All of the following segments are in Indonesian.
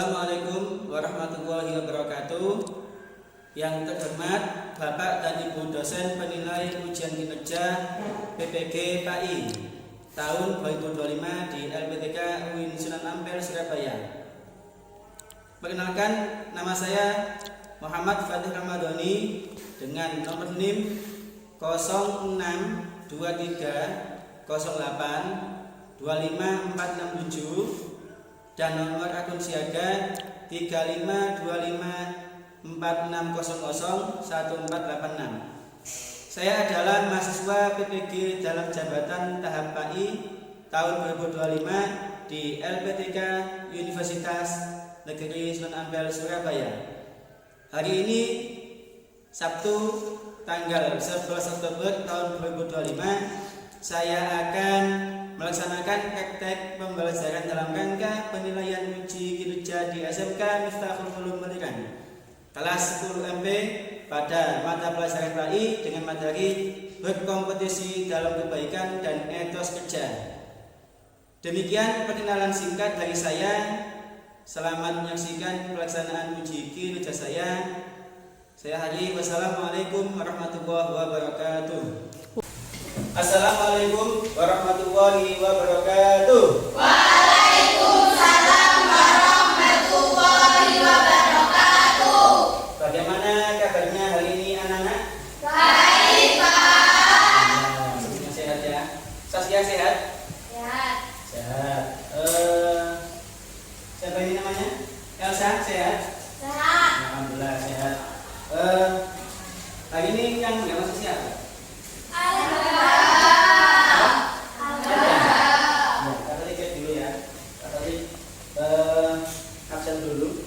Assalamualaikum warahmatullahi wabarakatuh. Yang terhormat Bapak dan Ibu dosen penilai ujian kinerja PPG PAI tahun 2025 di LPTK UIN Sunan Ampel Surabaya. Perkenalkan, nama saya Muhammad Fatih Ramadhani dengan nomor NIM 062308 25467 dan nomor akun siaga 352546001486. Saya adalah mahasiswa PPG dalam jabatan tahap PAI tahun 2025 di LPTK Universitas Negeri Sunan Ampel Surabaya. Hari ini Sabtu tanggal 11 Oktober tahun 2025 saya akan melaksanakan praktek pembelajaran dalam rangka penilaian uji kinerja di SMK Miftahul Ulum Meliran kelas 10 MP pada mata pelajaran PAI dengan materi berkompetisi dalam kebaikan dan etos kerja. Demikian perkenalan singkat dari saya. Selamat menyaksikan pelaksanaan uji kinerja saya. Saya Haji. Wassalamualaikum warahmatullahi wabarakatuh. Assalamualaikum warahmatullahi wabarakatuh. Waalaikumsalam warahmatullahi wabarakatuh. Bagaimana kabarnya hari ini anak-anak? Baik, Pak. Sehat ya. Saskia sehat? Sehat. Sehat. Siapa ini namanya? Elsa sehat? Sehat. Alhamdulillah sehat. Hari ini yang nggak masuk siapa? Absen dulu.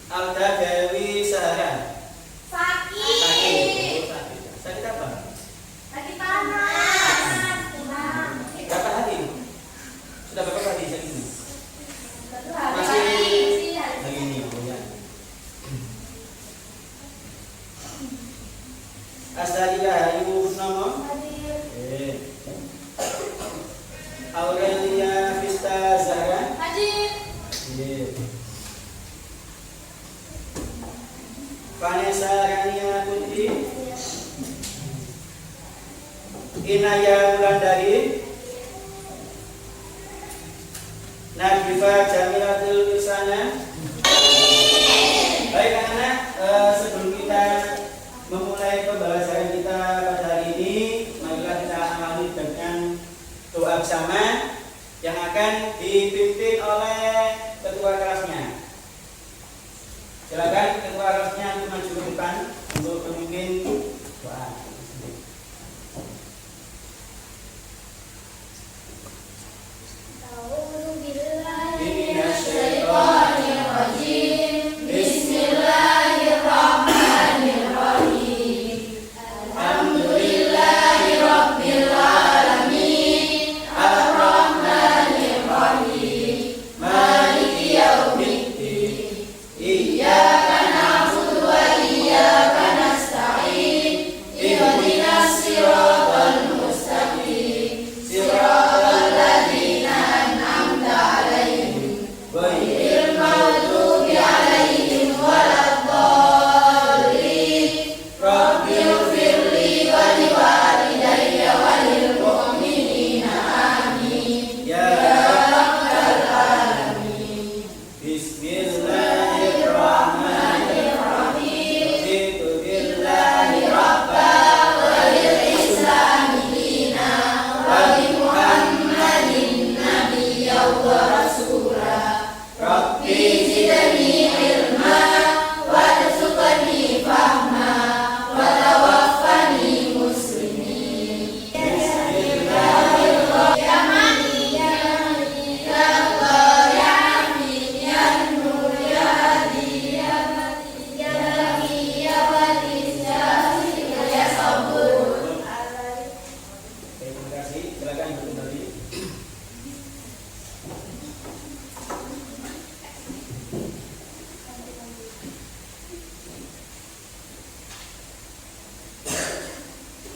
Alda Dewi Sahara. Sakit. Sakit apa? Sakit panas. Berapa hari? Sudah berapa hari sakit ini? Satu hari. Masih hari ini ya. Astaghfirullah Ayu Purnomo. Aurelia Vista Zahra. Hadir. Vanessa Rania Putri. Inaya Wulandari. Nagifa Jamilatul Wisana. Baik anak-anak, sebelum kita memulai pembelajaran kita pada hari ini, marilah kita awali dengan doa bersama yang akan dipimpin oleh ketua kelasnya. Silakan ketua kelasnya untuk maju ke depan untuk memimpin doa.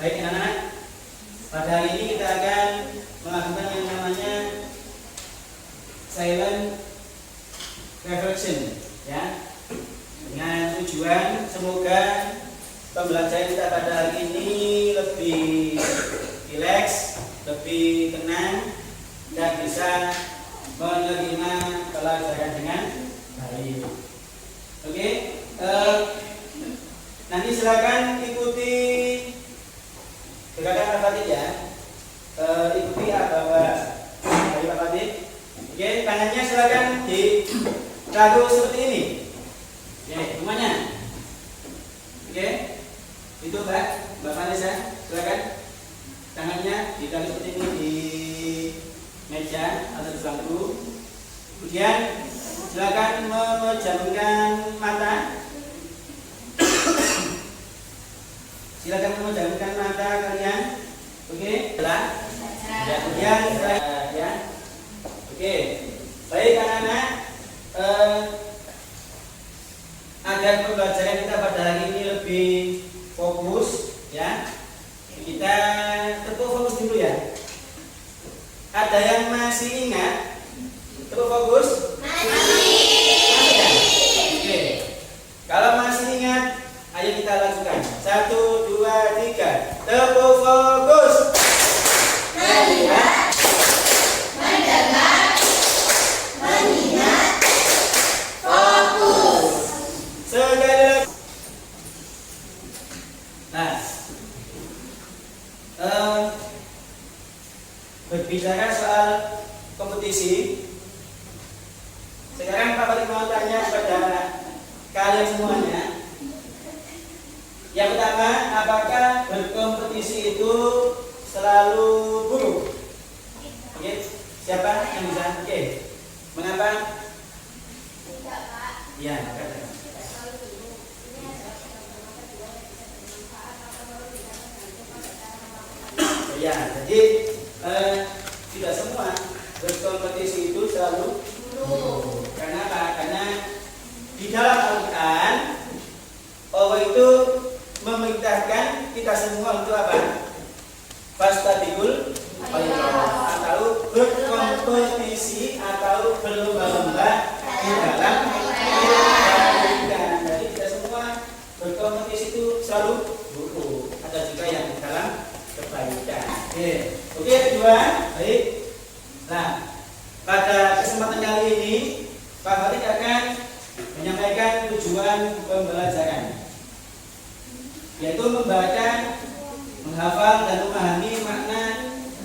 Baik anak-anak, pada pada hari ini kita akan melakukan yang namanya silent reflection, ya, dengan tujuan semoga pembelajaran kita pada hari ini lebih rileks, lebih tenang, dan bisa menerima pelajaran dengan baik. Oke, nanti silakan ikuti gerakan Al-Fatih ya. Ikuti apa-apa dari Pak Fatih. Oke, tangannya silakan ditaruh seperti ini. Oke, semuanya. Oke, itu Mbak Vanessa, silakan tangannya ditaruh seperti ini di meja atau di bangku. Kemudian silakan memejamkan mata. Silakan memejamkan mata kalian. Oke, telah. Ya, kemudian ya. Oke, baik anak-anak. Agar pembelajaran kita pada hari ini lebih fokus, ya. Kita tepuk fokus dulu ya. Ada yang masih ingat? Tepuk fokus. Masih ya? Oke. Kalau masih ingat, ayo kita lakukan. 1, 2, 3. Tepuk fokus. Melihat, mendengar, mengingat, fokus. Sekali lagi. Nah, berbicara soal kompetisi, sekarang Pak Fatih mau tanya kepada kalian semuanya. Yang pertama, apakah berkompetisi itu selalu buruk? Oke, siapa yang bisa? Oke, mengapa? Tidak, Pak. Ya, katakan. Ya, jadi tidak semua berkompetisi itu selalu buruk. Karena apa? Karena di dalam Al-Quran Allah itu memerintahkan kita semua untuk apa? Fastabiqul khairat, atau berkompetisi atau berlomba-lomba di dalam kebaikan. Jadi kita semua berkompetisi itu selalu buruk. Ada juga yang di dalam kebaikan. Oke, kedua, baik. Nah, pada kesempatan kali ini Pak Fatih akan menyampaikan tujuan pembelajaran, yaitu membaca, menghafal dan memahami makna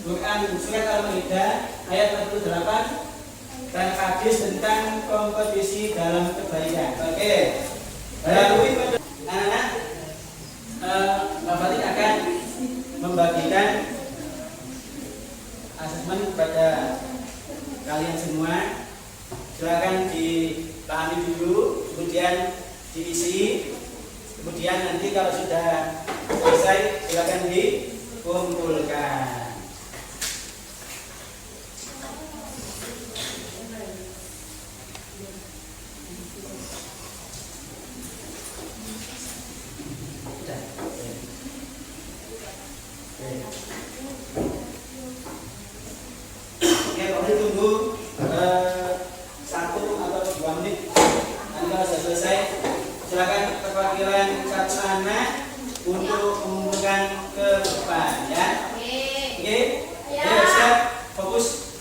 Quran surat Al-Maidah ayat 48 dan hadis tentang kompetisi dalam kebaikan. Oke, lalu anak-anak, Pak Fatih akan membagikan asesmen kepada kalian semua. Silakan dipahami dulu, kemudian diisi, kemudian nanti kalau sudah selesai silakan dikumpulkan. Oke, kami tunggu 1 atau 2 menit. Nanti kalau sudah selesai, silakan perwakilan satu anak untuk mengumpulkan ke depan, ya. Oke, ya, siap, fokus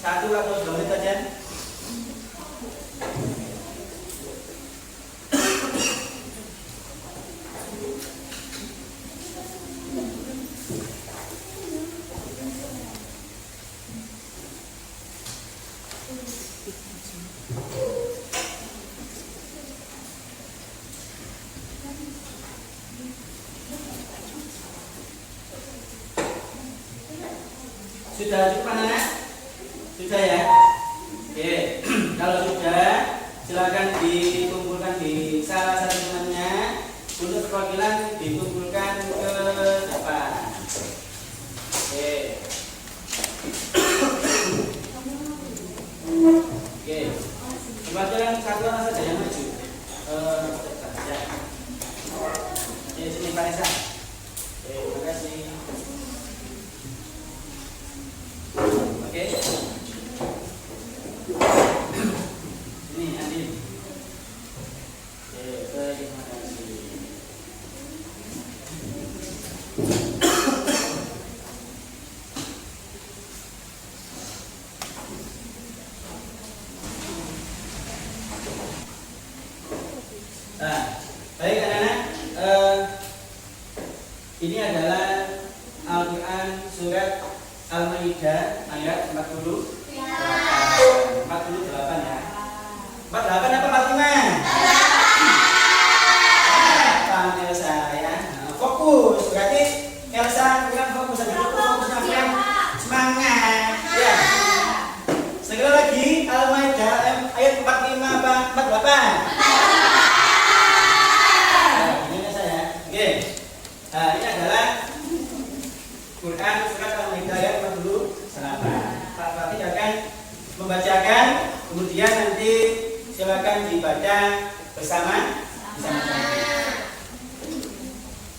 1 atau 2 menit saja. Sudah cukup anak? Sudah ya? Oke, kalau sudah silakan dikumpulkan di salah satu temannya. Untuk perwakilan dikumpulkan ke depan. Oke. Oke. Perwakilan satu anak saja yang maju. Ya. Oke, sini Pak Esa. Oke, terima kasih. Quran surat Al-Maidah ayat 48. 48 ya. 48 apa 45? 48. Elsa ya. Nah, fokus. Berarti Elsa bukan fokus saja. Fokusnya yang semangat. Ya. Sekali lagi Al-Maidah ayat 45 apa 48? Nah, ini adalah Quran surat Al-Maidah ayat 48. Pak Fatih akan membacakan, kemudian nanti silakan dibaca bersama.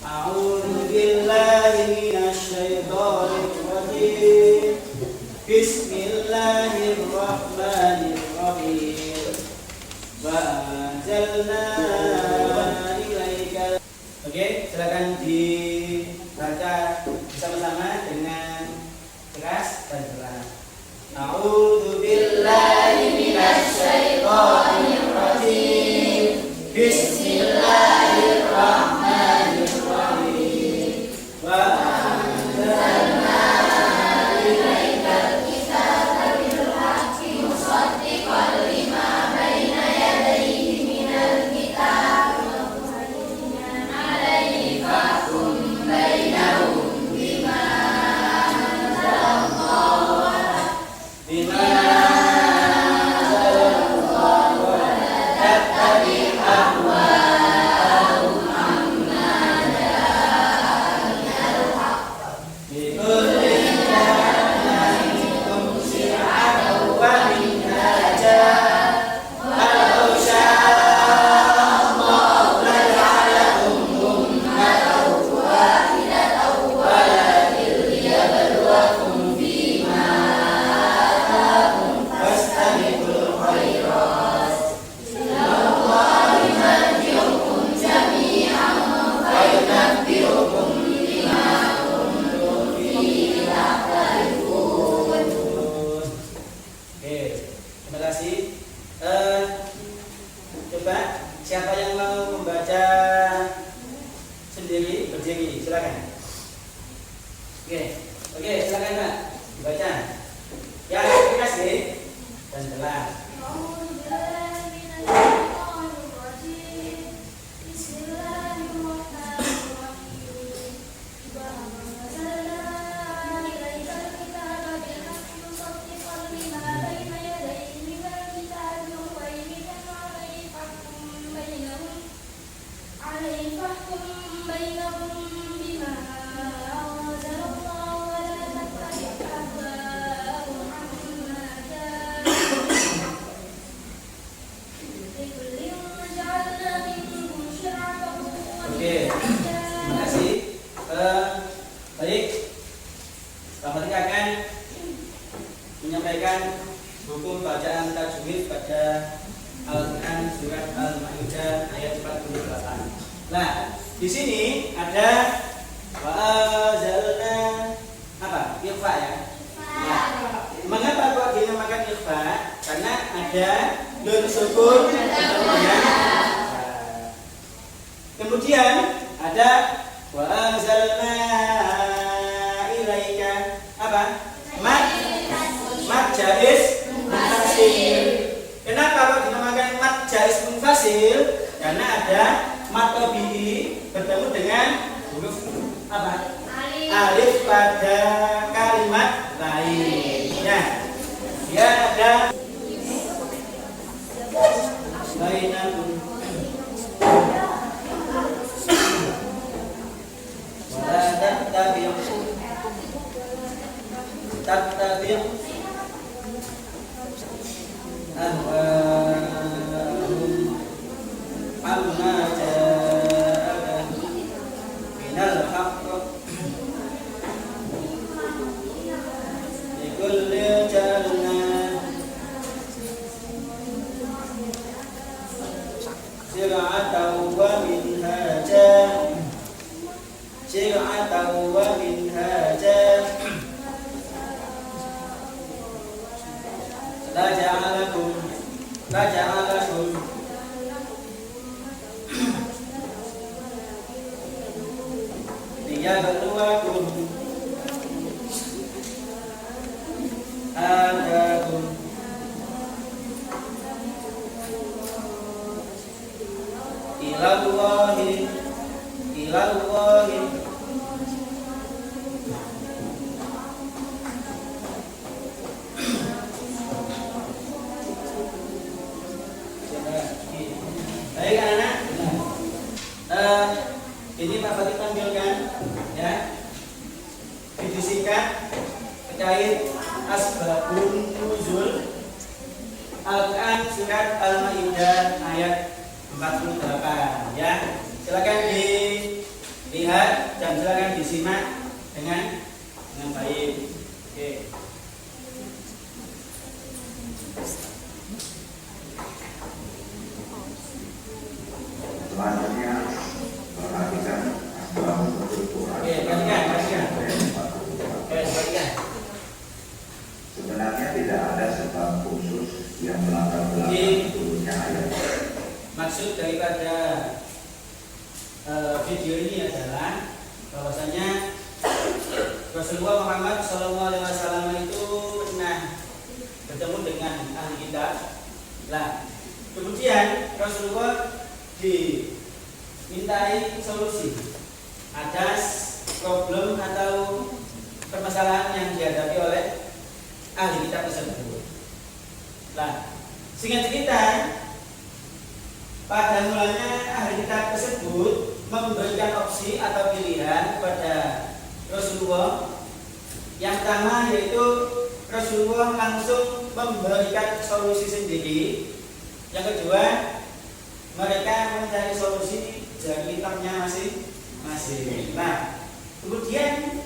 A'udzu billahi minasy syaithanir rajim. Bismillahirrahmanirrahim. Wa anzalna ilaika. Oke, silakan dibaca bersama-sama dengan keras dan jelas. A'udzu billahi minasy syaithanir rajim. Bismillahirrahmanirrahim. Wa anzalna ilaikal kitaba bil haqqi musaddiqan lima baina yadayhi minal kitab. Hukum bacaan tajwid pada Al-Quran surat Al-Maidah ayat 48. Nah, di sini ada wa'azalna apa? Ikhfa ya. Nah, mengapa kok dinamakan ikhfa? Karena ada nun sukun kemudian ada wa'azalna ilaika apa? Mad jaiz munfasil. Kenapa kok dinamakan mad jaiz munfasil? Karena ada mad tabi'i bertemu dengan huruf apa? Alif pada kalimat lain. Ya. Dia ada bainakum wala tattabi'u ahwa'ahum amma ja'aka minal haqq likulli ja'alna shir'atan wa minhaja la ja'alakum liyabluwakum terkait asbabun nuzul Al-Quran surat Al-Maidah ayat 48 ya. Silakan dilihat dan silakan disimak dengan baik. Oke. Selanjutnya perhatikan asbab nuzul Quran. Sebenarnya tidak ada sebab khusus yang melatar belakang turunnya ayat. Maksud daripada video ini adalah bahwasanya Rasulullah Muhammad SAW itu pernah bertemu dengan ahli kitab. Nah, kemudian Rasulullah dimintai solusi atas problem atau permasalahan yang dihadapi oleh ahli kitab tersebut. Nah, singkat cerita, pada mulanya ahli kitab tersebut memberikan opsi atau pilihan kepada Rasulullah. Yang pertama yaitu Rasulullah langsung memberikan solusi sendiri. Yang kedua, mereka mencari solusi dari kitabnya masing-masing. Nah, kemudian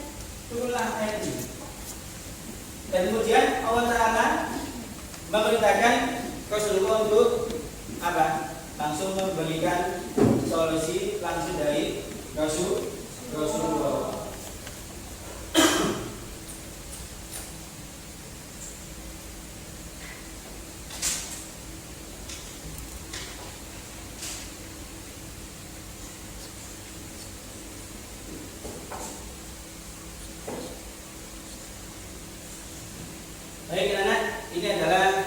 turunlah ayat ini. Dan kemudian Allah Ta'ala memerintahkan Rasulullah untuk apa? Langsung memberikan solusi langsung dari Rasulullah. Baik anak, ini adalah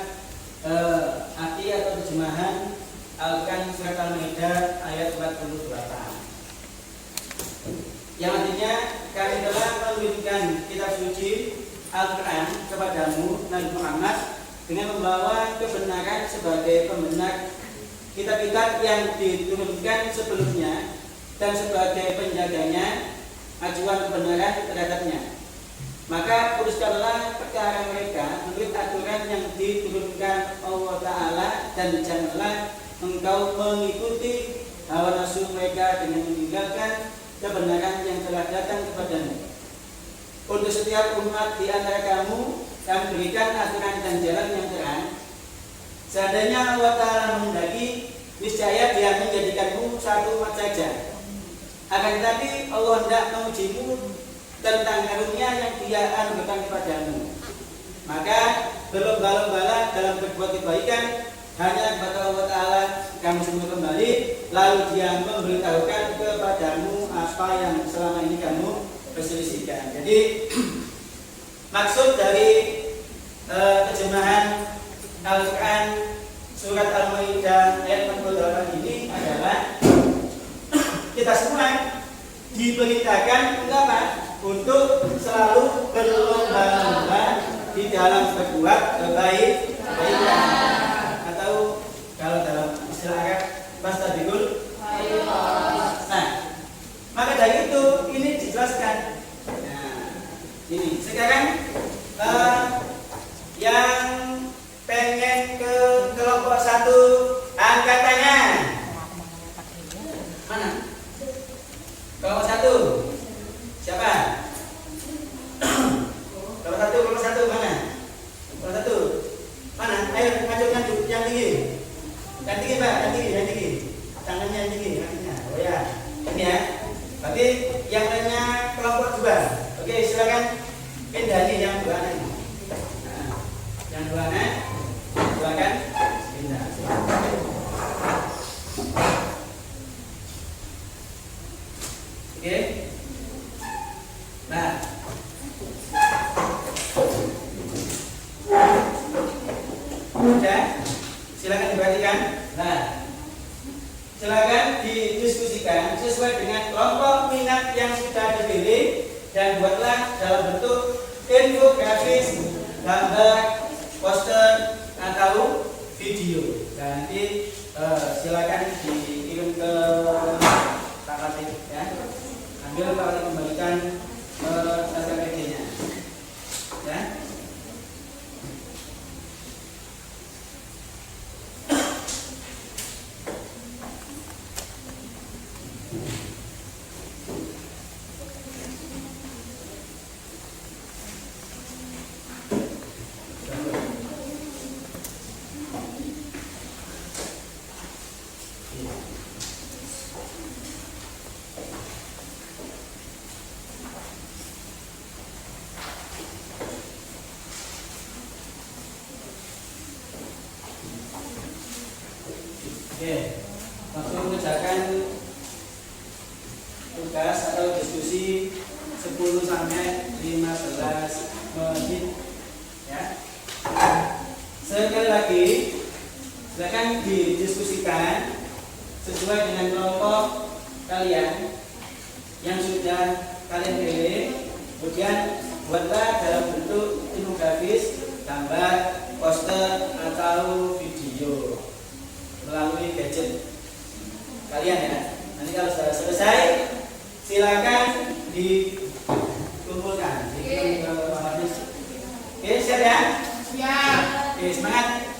arti atau terjemahan Al-Quran surat Al-Maidah ayat 48. Yang artinya kami telah menurunkan kitab suci Al-Quran kepadamu Nabi Muhammad dengan membawa kebenaran sebagai pembenar kitab-kitab yang diturunkan sebelumnya dan sebagai penjaganya acuan kebenaran terhadapnya. Maka putuskanlah perkara mereka menurut aturan yang diturunkan Allah Ta'ala, dan janganlah engkau mengikuti hawa nafsu mereka dengan meninggalkan kebenaran yang telah datang kepadamu. Untuk setiap umat di antara kamu, kami berikan aturan dan jalan yang terang. Seandainya Allah Ta'ala menghendaki, niscaya Dia menjadikanmu satu umat saja. Akan tetapi Allah hendak mengujimu tentang karunia yang Dia anugerahkan kepadamu. Maka berlomba-lombalah dalam berbuat kebaikan hanya kepada Allah Ta'ala kamu semua kembali, lalu Dia memberitahukan kepadamu apa yang selama ini kamu perselisihkan. Jadi maksud dari terjemahan Al-Quran surat Al-Maidah ayat 48 ini adalah kita semua diperintahkan untuk apa? Untuk selalu berlomba-lomba di dalam berbuat kebaikan, atau kalau dalam istilah Arab fastabiqul khairat. Nah, maka dari itu ini dijelaskan. Nah, ini sekarang yang pengen ke kelompok 1 angkat tangan. Mana? Kelompok 1. Siapa? Kelompok 1 mana? Kelompok 1 mana? Ayo majukan yang tinggi. Yang tinggi Pak, yang tinggi. Tangannya yang tinggi, kakinya. Oh ya, ini ya. Berarti yang lainnya kelompok 2. Oke, silakan pindah nih yang 2 anak. Nah, yang 2 anak, silakan pindah. Oke. Nah, udah, silakan diperhatikan. Nah, silakan didiskusikan sesuai dengan kelompok minat yang sudah dipilih dan buatlah dalam bentuk infografis, gambar, poster atau video. Dan nanti silakan dikirim ke Pak Latif ya. Ambil Pak Latif kembalikan data PD-nya. Ya. lagi, silakan didiskusikan sesuai dengan kelompok kalian yang sudah kalian pilih. Kemudian buatlah dalam bentuk infografis, gambar, poster atau video melalui gadget kalian ya. Nanti kalau sudah selesai, silakan dikumpulkan. Oke, siap ya? Siap. Oke, semangat.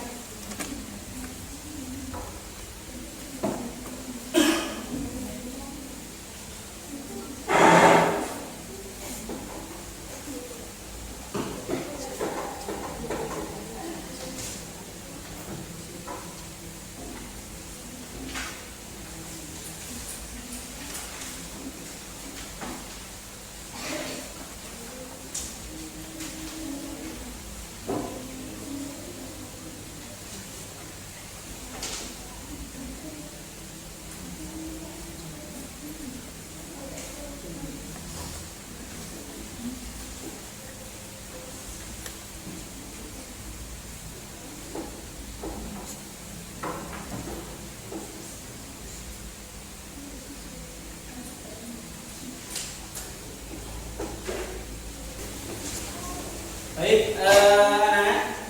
Baik, anak-anak,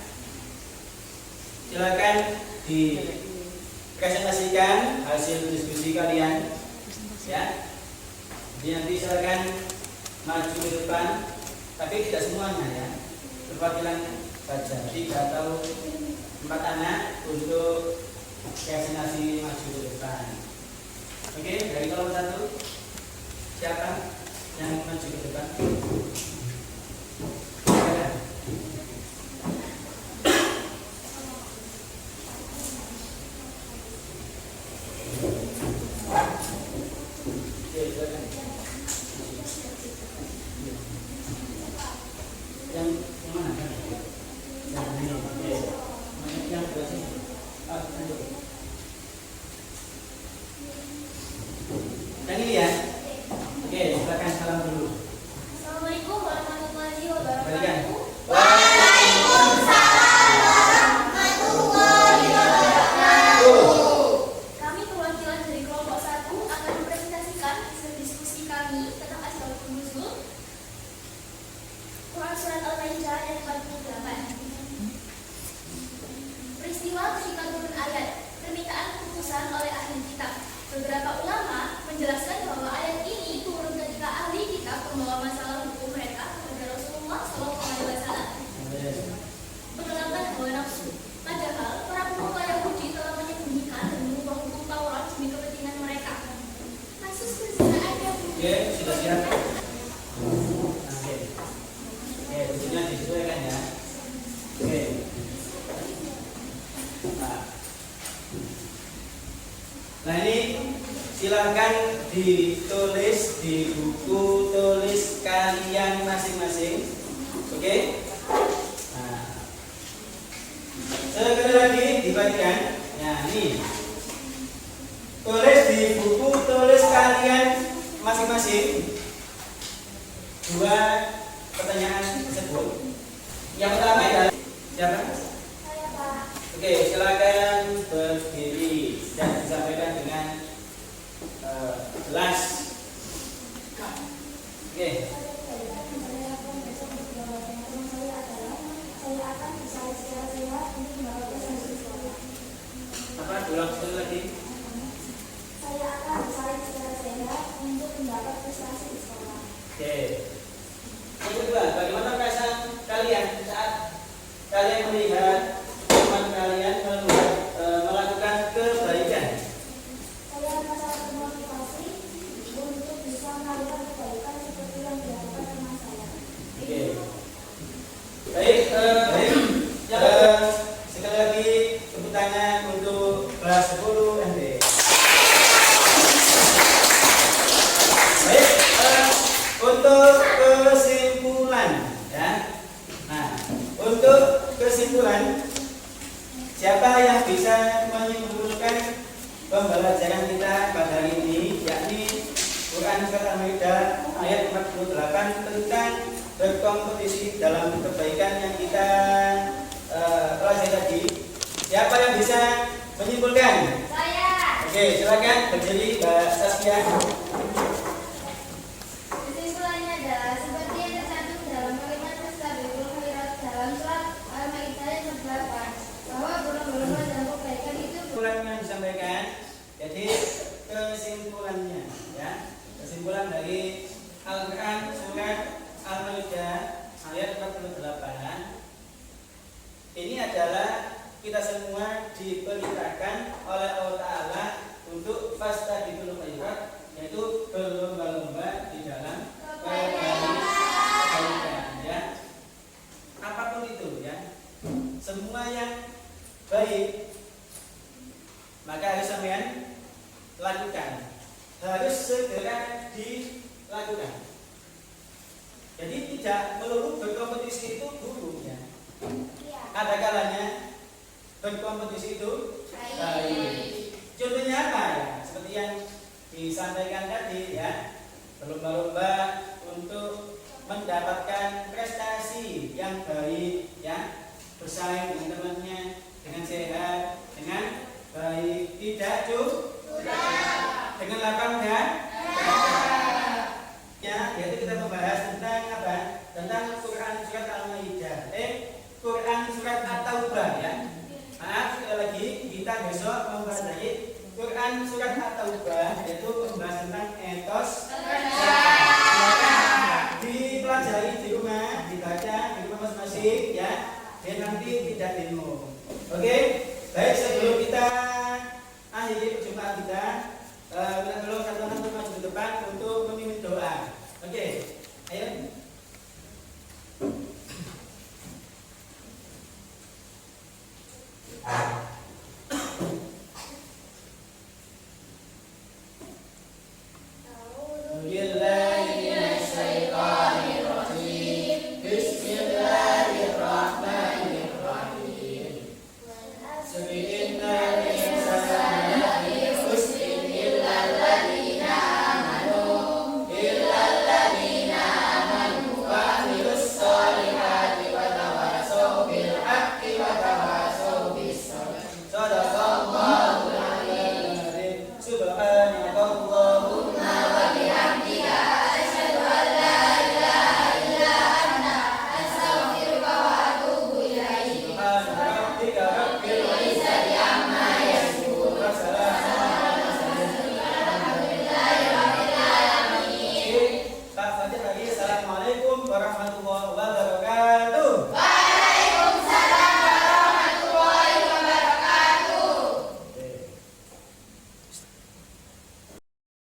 silakan dipresentasikan hasil diskusi kalian, ya. Jadi nanti silakan maju ke depan, tapi tidak semuanya ya, perwakilan saja. 3 atau 4 anak untuk presentasi maju ke depan. Oke, dari kelompok 1 siapa yang maju ke depan? Assalamualaikum warahmatullahi wabarakatuh. Kami perwakilan dari kelompok 1 akan mempresentasikan hasil diskusi kami tentang Asbabun Nuzul Quran Surat Al-Maidah ayat 48. Peristiwa ketika turun ayat permintaan keputusan oleh ahli kitab. Beberapa ulama menjelaskan bahwa ayat ini turun ketika ahli kitab membawa masalah hukum mereka kepada Rasulullah SAW mengenalkan hawa nafsu. Padahal para pemuka Yahudi telah menyembunyikan dan mengubah hukum Taurat demi kepentingan mereka. Kasus perzinaan Yahudi. Oke, sudah siap. Oke, tentunya disesuaikan ya. Oke. Nah ini silakan ditulis di buku tulis kalian masing-masing. Oke. Nah, sekali lagi dibagikan. Nah ini tulis di buku tulis kalian masing-masing 2 pertanyaan tersebut. Yang pertama adalah siapa? Saya Pak. Oke, silakan berdiri dan disampaikan dengan jelas. Oke. Apa? Ulang sekali lagi. Saya akan bersaing secara sehat untuk mendapat prestasi di sekolah. Oke. Yang kedua, bagaimana perasaan kalian saat kalian melihat teman kalian melakukan kebaikan? Saya merasa termotivasi untuk bisa melakukan kebaikan seperti yang dilakukan teman saya. Oke. Baik, sekali lagi tepuk tangan untuk kelas 10 MD. Baik, untuk kesimpulan ya. Nah, untuk kesimpulan, siapa yang bisa menyimpulkan pembelajaran kita pada hari ini, yakni Quran Surat Al-Maidah ayat 48 tentang berkompetisi dalam kebaikan yang kita pelajari tadi. Siapa yang bisa menyimpulkan? Saya. Oke, silakan berdiri Mbak Saskia. Kesimpulannya adalah seperti yang tercantum dalam kalimat Tasbihul Khairat dalam surat Al-Maidah ayat 8 bahwa berlomba-lomba dalam kebaikan itu Kesimpulannya disampaikan. Jadi kesimpulannya, ya, kesimpulan dari Al-Quran surat Al-Maidah ayat 48 ini adalah kita semua diperintahkan oleh Allah Ta'ala untuk fastabiqul khairat, yaitu berlomba-lomba di dalam kebaikan, ya. Apapun itu, ya, semua yang baik maka harus sampean lakukan, harus segera dilakukan. Jadi tidak melulu berkompetisi itu buruk, ya. Ada kalanya berkompetisi itu baik. Contohnya apa, ya? Seperti yang disampaikan tadi, ya, berlomba-lomba untuk mendapatkan prestasi yang baik, ya, bersaing dengan temannya dengan sehat, dengan baik, tidak dengan lapang dan ya, yaitu kita membahas tentang apa? Tentang Quran surat Al-Maidah, Quran surat At-Taubah, ya. Maaf, sekali lagi kita besok membahas lagi Quran surat At-Taubah, yaitu membahas tentang etos. Silakan dipelajari di rumah, dibaca di rumah masing-masing, ya, biar nanti tidak bingung. Oke?